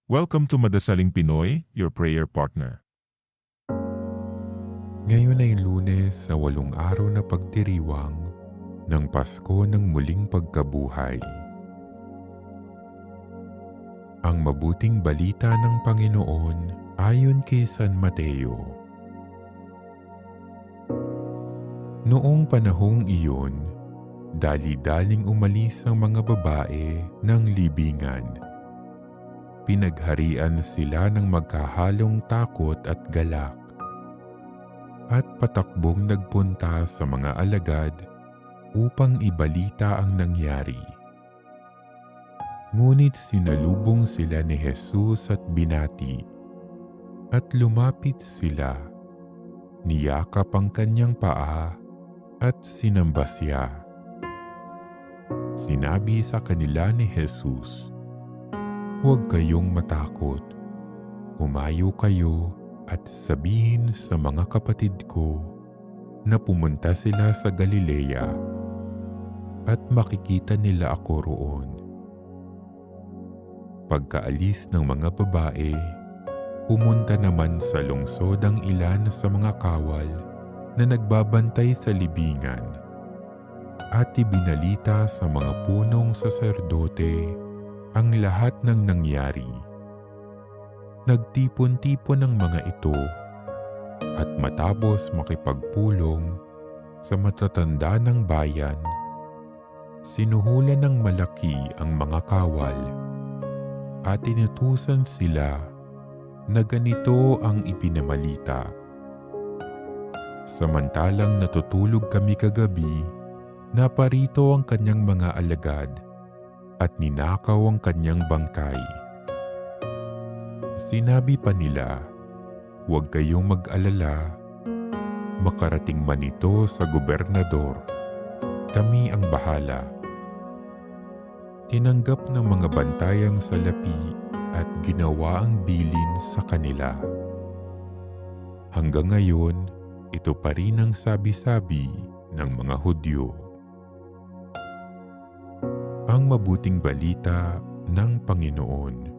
Welcome to Madasaling Pinoy, your prayer partner. Ngayon ay Lunes sa 8 araw na pagdiriwang ng Pasko ng muling pagkabuhay. Ang mabuting balita ng Panginoon ayon kay San Mateo. Noong panahong iyon, dali-daling umalis ang mga babae ng libingan. Pinagharian sila ng magkahalong takot at galak, at patakbong nagpunta sa mga alagad upang ibalita ang nangyari. Ngunit sinalubong sila ni Jesus at binati, at lumapit sila, niyakap ang kanyang paa at sinamba siya. Sinabi sa kanila ni Jesus, "Huwag kayong matakot. Umayo kayo at sabihin sa mga kapatid ko na pumunta sila sa Galilea at makikita nila ako roon." Pagkaalis ng mga babae, pumunta naman sa lungsod ang ilan sa mga kawal na nagbabantay sa libingan at ibinalita sa mga punong saserdote ang lahat ng nangyari. Nagtipon-tipon ang mga ito at matapos makipagpulong sa matatanda ng bayan, sinuhulan ng malaki ang mga kawal at inutusan sila na ganito ang ipinamalita. "Samantalang natutulog kami kagabi, naparito ang kanyang mga alagad at ninakaw ang kanyang bangkay. Sinabi pa nila, 'Huwag kayong mag-alala, makarating man ito sa gobernador, kami ang bahala.' Tinanggap ng mga bantay ang salapi at ginawa ang bilin sa kanila. Hanggang ngayon, ito pa rin ang sabi-sabi ng mga Hudyo." Ang mabuting balita ng Panginoon.